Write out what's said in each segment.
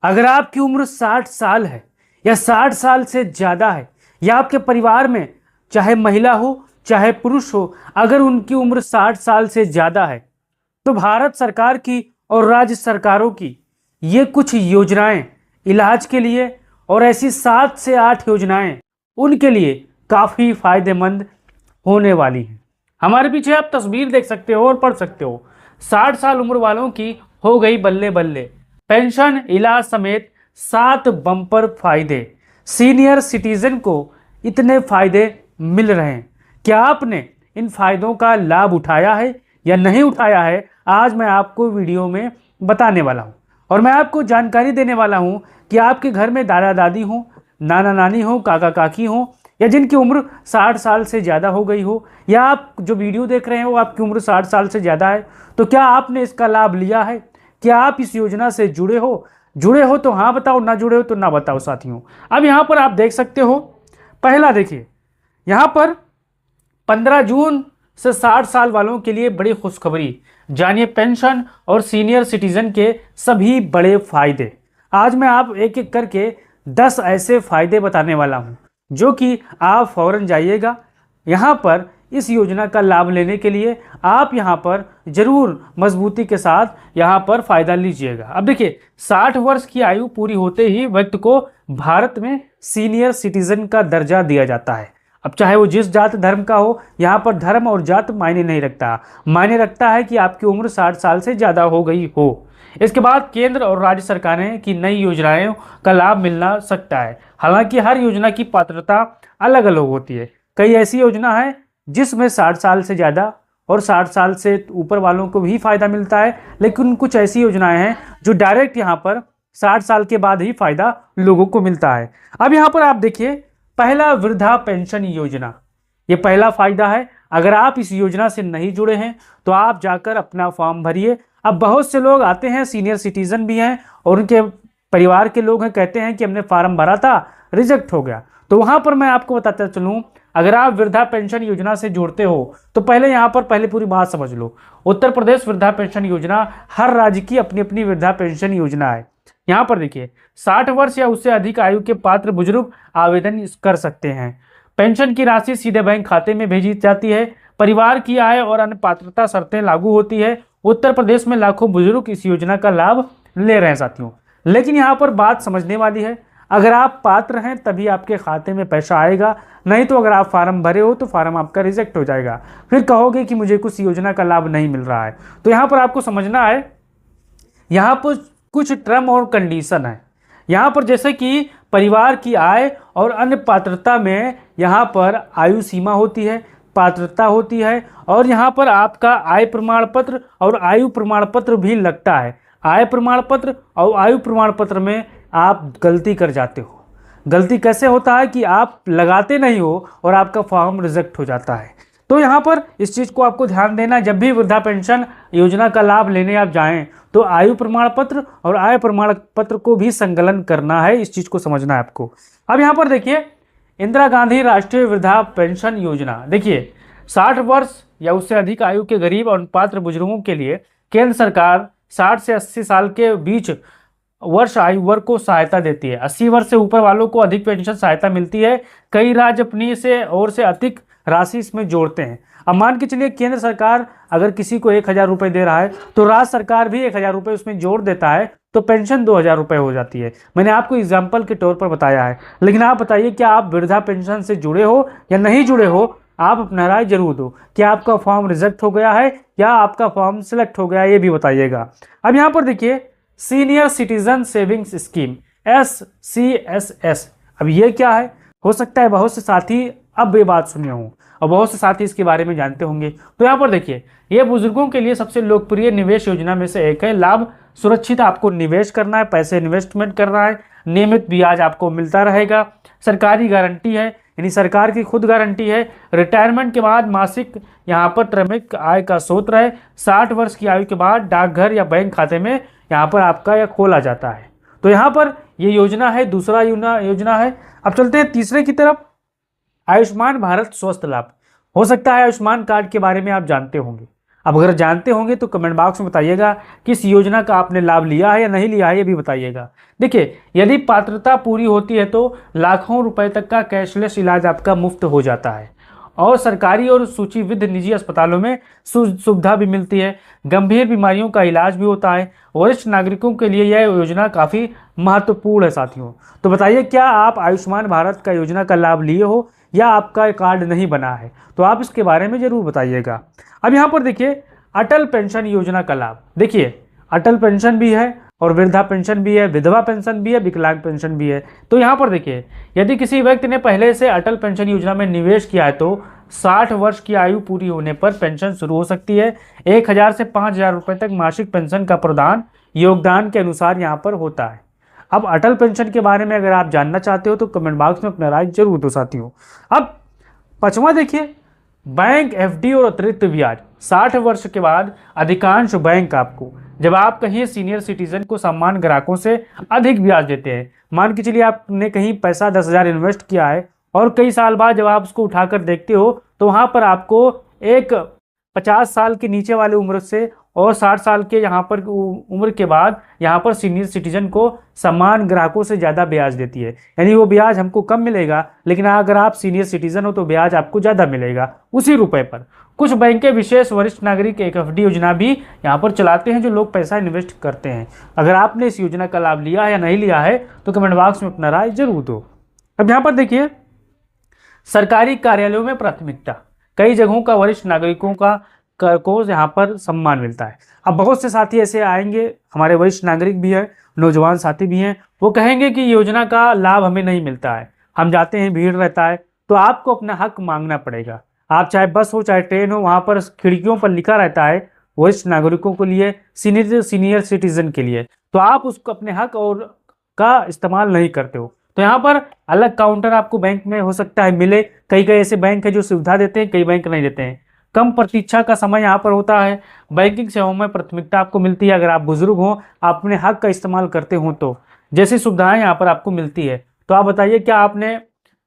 अगर आपकी उम्र 60 साल है या 60 साल से ज़्यादा है, या आपके परिवार में चाहे महिला हो चाहे पुरुष हो, अगर उनकी उम्र 60 साल से ज़्यादा है तो भारत सरकार की और राज्य सरकारों की ये कुछ योजनाएं इलाज के लिए और ऐसी 7 से 8 योजनाएं उनके लिए काफ़ी फायदेमंद होने वाली हैं। हमारे पीछे आप तस्वीर देख सकते हो और पढ़ सकते हो। 60 साल उम्र वालों की हो गई बल्ले बल्ले, पेंशन, इलाज समेत 7 बम्पर फायदे। सीनियर सिटीजन को इतने फायदे मिल रहे हैं। क्या आपने इन फायदों का लाभ उठाया है या नहीं उठाया है, आज मैं आपको वीडियो में बताने वाला हूं। और मैं आपको जानकारी देने वाला हूं कि आपके घर में दादा दादी हो, नाना नानी हो, काका काकी हो, या जिनकी उम्र 60 साल से ज़्यादा हो गई हो, या आप जो वीडियो देख रहे हो आपकी उम्र 60 साल से ज़्यादा है, तो क्या आपने इसका लाभ लिया है? क्या आप इस योजना से जुड़े हो? जुड़े हो तो हाँ बताओ, ना जुड़े हो तो ना बताओ साथियों। अब यहाँ पर आप देख सकते हो, पहला देखिए, यहाँ पर 15 जून से 60 साल वालों के लिए बड़ी खुशखबरी। जानिए पेंशन और सीनियर सिटीजन के सभी बड़े फायदे। आज मैं आप एक एक करके 10 ऐसे फायदे बताने वाला हूं जो कि आप फौरन जाइएगा। यहाँ पर इस योजना का लाभ लेने के लिए आप यहाँ पर जरूर मजबूती के साथ यहाँ पर फायदा लीजिएगा। अब देखिए, 60 वर्ष की आयु पूरी होते ही व्यक्ति को भारत में सीनियर सिटीजन का दर्जा दिया जाता है। अब चाहे वो जिस जात धर्म का हो, यहाँ पर धर्म और जात मायने नहीं रखता, मायने रखता है कि आपकी उम्र 60 साल से ज़्यादा हो गई हो। इसके बाद केंद्र और राज्य सरकारें की नई योजनाओं का लाभ मिलना सकता है। हालांकि हर योजना की पात्रता अलग अलग होती है। कई ऐसी योजना है जिसमें 60 साल से ज़्यादा और 60 साल से ऊपर वालों को भी फायदा मिलता है, लेकिन कुछ ऐसी योजनाएं हैं जो डायरेक्ट यहाँ पर 60 साल के बाद ही फायदा लोगों को मिलता है। अब यहाँ पर आप देखिए, पहला वृद्धा पेंशन योजना, ये पहला फायदा है। अगर आप इस योजना से नहीं जुड़े हैं तो आप जाकर अपना फॉर्म भरिए। अब बहुत से लोग आते हैं, सीनियर सिटीजन भी हैं और उनके परिवार के लोग हैं, कहते हैं कि हमने फॉर्म भरा था, रिजेक्ट हो गया। तो वहां पर मैं आपको बताता चलूं, अगर आप वृद्धा पेंशन योजना से जुड़ते हो तो पहले यहाँ पर पहले पूरी बात समझ लो। उत्तर प्रदेश वृद्धा पेंशन योजना, हर राज्य की अपनी अपनी वृद्धा पेंशन योजना है। यहाँ पर देखिए, 60 वर्ष या उससे अधिक आयु के पात्र बुजुर्ग आवेदन कर सकते हैं। पेंशन की राशि सीधे बैंक खाते में भेजी जाती है। परिवार की आय और अन्य पात्रता शर्तें लागू होती है। उत्तर प्रदेश में लाखों बुजुर्ग इस योजना का लाभ ले रहे हैं साथियों। लेकिन यहाँ पर बात समझने वाली है, अगर आप पात्र हैं तभी आपके खाते में पैसा आएगा, नहीं तो अगर आप फार्म भरे हो तो फार्म आपका रिजेक्ट हो जाएगा। फिर कहोगे कि मुझे कुछ योजना का लाभ नहीं मिल रहा है। तो यहाँ पर आपको समझना है, यहाँ पर कुछ टर्म और कंडीशन है। यहाँ पर जैसे कि परिवार की आय और अन्य पात्रता में यहाँ पर आयु सीमा होती है, पात्रता होती है, और यहाँ पर आपका आय प्रमाण पत्र और आयु प्रमाण पत्र भी लगता है। आय प्रमाण पत्र और आयु प्रमाण पत्र में आप गलती कर जाते हो। गलती कैसे होता है कि आप लगाते नहीं हो और आपका फॉर्म रिजेक्ट हो जाता है। तो यहाँ पर इस चीज़ को आपको ध्यान देना, जब भी वृद्धा पेंशन योजना का लाभ लेने आप जाएं तो आयु प्रमाण पत्र और आय प्रमाण पत्र को भी संकलन करना है। इस चीज़ को समझना है आपको। अब यहाँ पर देखिए, इंदिरा गांधी राष्ट्रीय वृद्धा पेंशन योजना, देखिए 60 वर्ष या उससे अधिक आयु के गरीब और पात्र बुजुर्गों के लिए केंद्र सरकार 60 से 80 साल के बीच वर्ष आयु वर्ग को सहायता देती है। 80 वर्ष से ऊपर वालों को अधिक पेंशन सहायता मिलती है। कई राज्य अपनी से और से अधिक राशि इसमें जोड़ते हैं। अब मान के चलिए, केंद्र सरकार अगर किसी को 1000 रुपये दे रहा है तो राज्य सरकार भी 1000 रुपये उसमें जोड़ देता है, तो पेंशन 2000 रुपये हो जाती है। मैंने आपको एग्जाम्पल के तौर पर बताया है। लेकिन आप बताइए, क्या आप वृद्धा पेंशन से जुड़े हो या नहीं जुड़े हो? आप अपना राय जरूर दो। क्या आपका फॉर्म रिजेक्ट हो गया है या आपका फॉर्म सिलेक्ट हो गया, ये भी बताइएगा। अब यहाँ पर देखिए, senior citizen savings scheme, SCSS। अब ये क्या है? हो सकता है बहुत से साथी अब ये बात सुने हों और बहुत से साथी इसके बारे में जानते होंगे। तो यहाँ पर देखिए, ये बुजुर्गों के लिए सबसे लोकप्रिय निवेश योजना में से एक है। लाभ सुरक्षित, आपको निवेश करना है, पैसे इन्वेस्टमेंट करना है, नियमित ब्याज आपको मिलता रहेगा। सरकारी गारंटी है, यानी सरकार की खुद गारंटी है। रिटायरमेंट के बाद मासिक यहाँ पर क्रमिक आय का स्रोत है। 60 वर्ष की आयु के बाद डाकघर या बैंक खाते में यहाँ पर आपका यह खोला जाता है। तो यहाँ पर ये योजना है, दूसरा योजना है। अब चलते हैं तीसरे की तरफ, आयुष्मान भारत स्वास्थ्य लाभ। हो सकता है आयुष्मान कार्ड के बारे में आप जानते होंगे। अब अगर जानते होंगे तो कमेंट बॉक्स में बताइएगा कि इस योजना का आपने लाभ लिया है या नहीं लिया है, ये भी बताइएगा। देखिए, यदि पात्रता पूरी होती है तो लाखों रुपए तक का कैशलेस इलाज आपका मुफ्त हो जाता है और सरकारी और सूचीबद्ध निजी अस्पतालों में सुविधा भी मिलती है। गंभीर बीमारियों का इलाज भी होता है। वरिष्ठ नागरिकों के लिए यह योजना काफ़ी महत्वपूर्ण है साथियों। तो बताइए, क्या आप आयुष्मान भारत का योजना का लाभ लिए हो या आपका कार्ड नहीं बना है? तो आप इसके बारे में ज़रूर बताइएगा। अब यहाँ पर देखिए, अटल पेंशन योजना का लाभ। देखिए, अटल पेंशन भी है और वृद्धा पेंशन भी है, विधवा पेंशन भी है, विकलांग पेंशन भी है। तो यहाँ पर देखिए, यदि किसी व्यक्ति ने पहले से अटल पेंशन योजना में निवेश किया है तो 60 वर्ष की आयु पूरी होने पर पेंशन शुरू हो सकती है। 1000 से 5000 रुपये तक मासिक पेंशन का प्रदान योगदान के अनुसार यहाँ पर होता है। अब अटल पेंशन के बारे में अगर आप जानना चाहते हो तो कमेंट बॉक्स में अपना राय जरूर दो साथियों। अब पांचवा देखिए, बैंक एफडी और अतिरिक्त ब्याज। 60 वर्ष के बाद अधिकांश बैंक आपको, जब आप कहीं सीनियर सिटीजन को सम्मान ग्राहकों से अधिक ब्याज देते हैं। मान के चलिए आपने कहीं पैसा 10,000 इन्वेस्ट किया है और कई साल बाद जब आप उसको उठाकर देखते हो तो वहाँ पर आपको एक 50 साल के नीचे वाले उम्र से और 60 साल के यहाँ पर उम्र के बाद यहाँ पर सीनियर सिटीजन को समान ग्राहकों से ज़्यादा ब्याज देती है। यानी वो ब्याज हमको कम मिलेगा, लेकिन अगर आप सीनियर सिटीजन हो तो ब्याज आपको ज़्यादा मिलेगा उसी रुपए पर। कुछ बैंकें विशेष वरिष्ठ नागरिक एक एफडी योजना भी यहाँ पर चलाते हैं जो लोग पैसा इन्वेस्ट करते हैं। अगर आपने इस योजना का लाभ लिया है या नहीं लिया है तो कमेंट बॉक्स में अपना राय जरूर दो। अब यहाँ पर देखिए, सरकारी कार्यालयों में प्राथमिकता। कई जगहों का वरिष्ठ नागरिकों को यहाँ पर सम्मान मिलता है। अब बहुत से साथी ऐसे आएंगे, हमारे वरिष्ठ नागरिक भी है, नौजवान साथी भी हैं, वो कहेंगे कि योजना का लाभ हमें नहीं मिलता है, हम जाते हैं भीड़ रहता है। तो आपको अपना हक मांगना पड़ेगा। आप चाहे बस हो चाहे ट्रेन हो, वहाँ पर खिड़कियों पर लिखा रहता है वरिष्ठ नागरिकों के लिए, सीनियर सिटीजन के लिए। तो आप उसको अपने हक और का इस्तेमाल नहीं करते हो तो यहाँ पर अलग काउंटर आपको बैंक में हो सकता है मिले। कई ऐसे बैंक है जो सुविधा देते हैं, कई बैंक नहीं देते हैं। कम प्रतीक्षा का समय यहाँ पर होता है। बैंकिंग सेवाओं में प्राथमिकता आपको मिलती है अगर आप बुजुर्ग हो, आप अपने हक का इस्तेमाल करते हो तो जैसी सुविधाएं यहाँ पर आपको मिलती है। तो आप बताइए, क्या आपने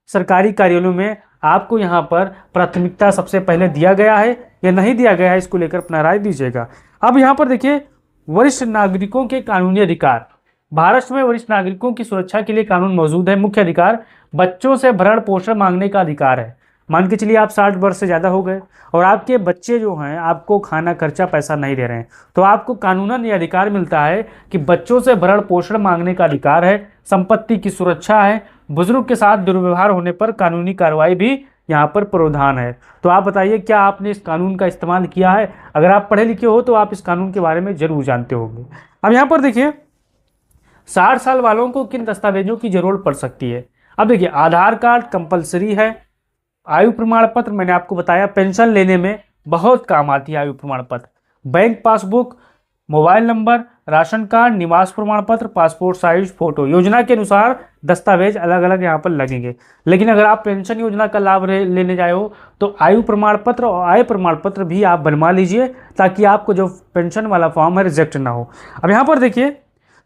सरकारी कार्यालयों में आपको यहाँ पर प्राथमिकता सबसे पहले दिया गया है या नहीं दिया गया है? इसको लेकर अपना राय दीजिएगा। अब यहाँ पर देखिए, वरिष्ठ नागरिकों के कानूनी अधिकार। भारत में वरिष्ठ नागरिकों की सुरक्षा के लिए कानून मौजूद है। मुख्य अधिकार, बच्चों से भरण पोषण मांगने का अधिकार है। मान के चलिए आप 60 वर्ष से ज़्यादा हो गए और आपके बच्चे जो हैं आपको खाना खर्चा पैसा नहीं दे रहे हैं, तो आपको कानूनन ये अधिकार मिलता है कि बच्चों से भरण पोषण मांगने का अधिकार है। संपत्ति की सुरक्षा है। बुजुर्ग के साथ दुर्व्यवहार होने पर कानूनी कार्रवाई भी यहाँ पर प्रावधान है। तो आप बताइए, क्या आपने इस कानून का इस्तेमाल किया है? अगर आप पढ़े लिखे हो तो आप इस कानून के बारे में जरूर जानते होंगे। अब यहाँ पर देखिए, 60 साल वालों को किन दस्तावेजों की जरूरत पड़ सकती है? अब देखिए, आधार कार्ड कंपलसरी है। आयु प्रमाण पत्र मैंने आपको बताया पेंशन लेने में बहुत काम आती है। आयु प्रमाण पत्र, bank passbook, mobile number, ration card, निवास प्रमाण पत्र, पासपोर्ट साइज फोटो। योजना के अनुसार दस्तावेज अलग अलग यहाँ पर लगेंगे। लेकिन अगर आप पेंशन योजना का लाभ लेने जाए हो तो आयु प्रमाण पत्र और आय प्रमाण पत्र भी आप बनवा लीजिए ताकि आपको जो पेंशन वाला फॉर्म है रिजेक्ट ना हो। अब यहाँ पर देखिए,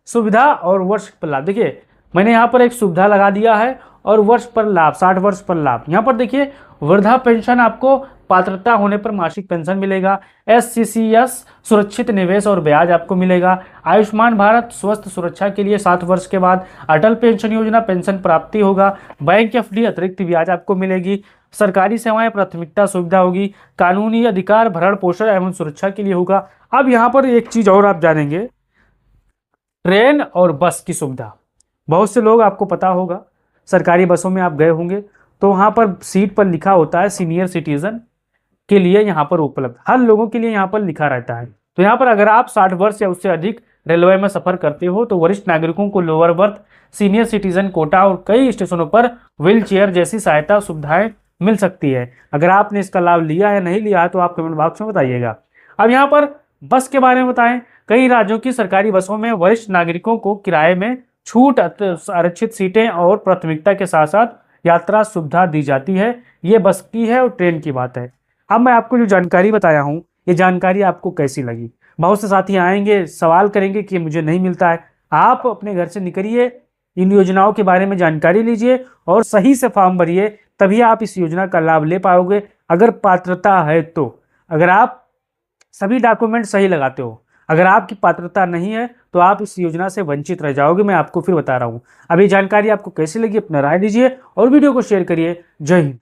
सुविधा और वर्ष पर लाभ। देखिए, मैंने यहाँ पर एक सुविधा लगा दिया है और वर्ष पर लाभ, 60 वर्ष पर लाभ। यहाँ पर देखिए, वृद्धा पेंशन आपको पात्रता होने पर मासिक पेंशन मिलेगा। SCCS सुरक्षित निवेश और ब्याज आपको मिलेगा। आयुष्मान भारत स्वास्थ्य सुरक्षा के लिए 60 वर्ष के बाद। अटल पेंशन योजना पेंशन प्राप्ति होगा। बैंक एफडी अतिरिक्त ब्याज आपको मिलेगी। सरकारी सेवाएं प्राथमिकता सुविधा होगी। कानूनी अधिकार भरण पोषण एवं सुरक्षा के लिए होगा। अब यहाँ पर एक चीज और आप जानेंगे, ट्रेन और बस की सुविधा। बहुत से लोग, आपको पता होगा, सरकारी बसों में आप गए होंगे तो वहाँ पर सीट पर लिखा होता है सीनियर सिटीजन के लिए यहाँ पर उपलब्ध। हर लोगों के लिए यहाँ पर लिखा रहता है। तो यहाँ पर अगर आप 60 वर्ष या उससे अधिक रेलवे में सफर करते हो तो वरिष्ठ नागरिकों को lower berth, senior citizen quota और कई स्टेशनों पर व्हील चेयर जैसी सहायता सुविधाएं मिल सकती है। अगर आपने इसका लाभ लिया या नहीं लिया तो आप कमेंट बॉक्स में बताइएगा। अब यहाँ पर बस के बारे में बताएं। कई राज्यों की सरकारी बसों में वरिष्ठ नागरिकों को किराए में छूट, आरक्षित सीटें और प्राथमिकता के साथ साथ यात्रा सुविधा दी जाती है। ये बस की है और ट्रेन की बात है। अब मैं आपको जो जानकारी बताया हूँ, ये जानकारी आपको कैसी लगी? बहुत से साथी आएंगे, सवाल करेंगे कि मुझे नहीं मिलता है। आप अपने घर से निकलिए, इन योजनाओं के बारे में जानकारी लीजिए और सही से फॉर्म भरिए, तभी आप इस योजना का लाभ ले पाओगे अगर पात्रता है तो। अगर आप सभी डॉक्यूमेंट सही लगाते हो। अगर आपकी पात्रता नहीं है तो आप इस योजना से वंचित रह जाओगे। मैं आपको फिर बता रहा हूँ। अभी जानकारी आपको कैसी लगी अपना राय दीजिए और वीडियो को शेयर करिए। जय हिंद।